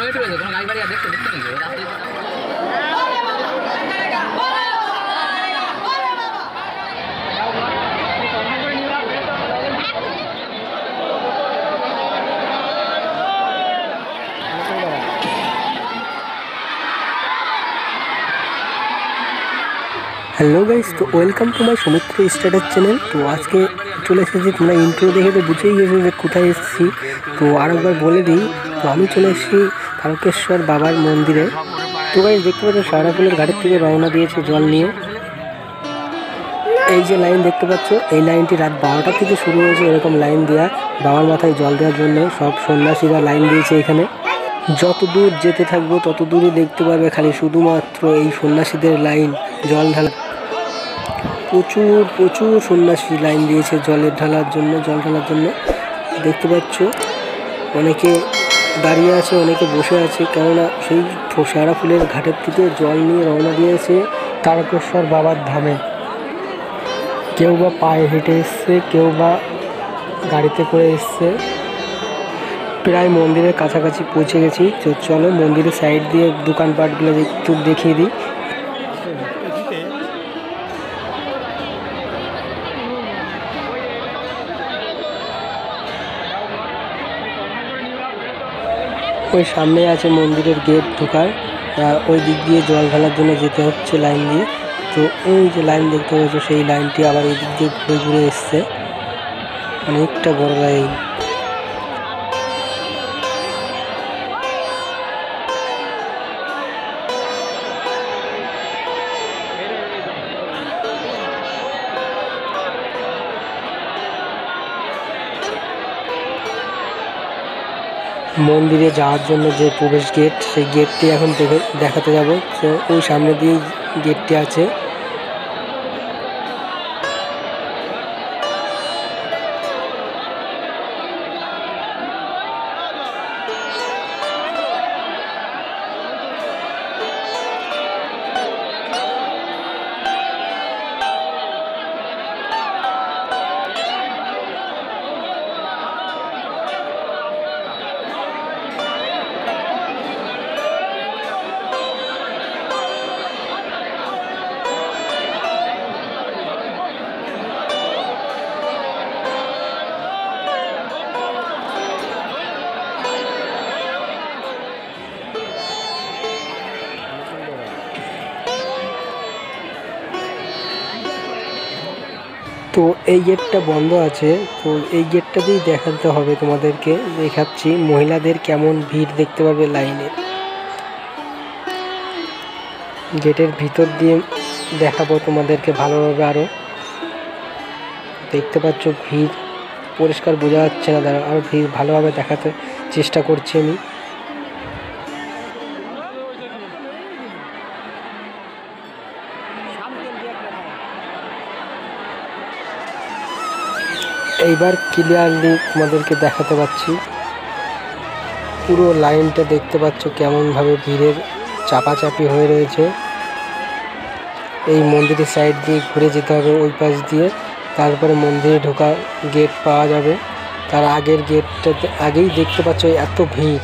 Hello guys, तो welcome to my Soumitra starter channel. तो आज के चले एसेছি তোমরা इंट्रो देखे तो बुझेই গেছো যে কোথায় এসেছি। তো আরেকবার বলে দিই, তো আমি চলে এসেছি তারকেশ্বর বাবার মন্দিরে। তো গাইস দেখতে পাচ্ছ সারাপুলের ঘাটের থেকে রওনা দিয়েছে জল নিয়ে। এই যে লাইন দেখতে পাচ্ছ, এই লাইনটি রাত 12টা থেকে শুরু হয়েছে এরকম লাইন দেওয়া। বাবার মাথায় জল দেওয়ার জন্য সব সন্ন্যাসীরা লাইন দিয়েছে এখানে। যত দূর যেতে থাকবো তত দূরই দেখতে পাবে খালি শুধুমাত্র এই সন্ন্যাসীদের লাইন জল ঢালা। প্রচুর প্রচুর সন্ন্যাসী লাইন দিয়েছে জলের ঢালার জন্য, জল ঢালার জন্য। দেখতে পাচ্ছ অনেকে দাঁড়িয়ে আছে, অনেকে বসে আছে, কেননা সেই সারাফুলের ঘাটের থেকে জল নিয়ে রওনা দিয়েছে তারকেশ্বর বাবার ধামে। কেউ বা পায়ে হেঁটে এসছে, কেউ বা গাড়িতে করে এসছে। প্রায় মন্দিরের কাছাকাছি পৌঁছে গেছি। তো চলো মন্দিরের সাইড দিয়ে দোকানপাটগুলো একটু দেখিয়ে দিই। ওই সামনে আছে মন্দিরের গেট ঢোকার, ওই দিক দিয়ে জল ঢালার জন্য যেতে হচ্ছে লাইন দিয়ে। তো ওই যে লাইন দেখতে পাচ্ছ সেই লাইনটি আবার ওই দিক দিয়ে ঘুরে ঘুরে এসছে, অনেকটা বড় লাইন। মন্দিরে যাওয়ার জন্য যে প্রবেশ গেট, সেই গেটটি এখন দেখাতে যাব। তো ওই সামনে দিয়ে গেটটি আছে। তো এই গেটটা বন্ধ আছে, তো এই গেটটা দিয়েই দেখাতে হবে তোমাদেরকে। দেখাচ্ছি মহিলাদের কেমন ভিড় দেখতে পাবে লাইনে। গেটের ভিতর দিয়ে দেখাবো তোমাদেরকে ভালোভাবে। আরও দেখতে পাচ্ছ ভিড় পরিষ্কার বোঝা যাচ্ছে না, দাঁড়া আরও ভিড় ভালোভাবে দেখাতে চেষ্টা করছি আমি। এইবার ক্লিয়ারলি তোমাদেরকে দেখাতে পাচ্ছি। পুরো লাইনটা দেখতে পাচ্ছ কেমনভাবে ভিড়ের চাপাচাপি হয়ে রয়েছে। এই মন্দিরের সাইড দিয়ে ঘুরে যেতে হবে ওই পাশ দিয়ে, তারপরে মন্দিরে ঢোকা গেট পাওয়া যাবে। তার আগের গেটটাতে আগেই দেখতে পাচ্ছ এত ভিড়।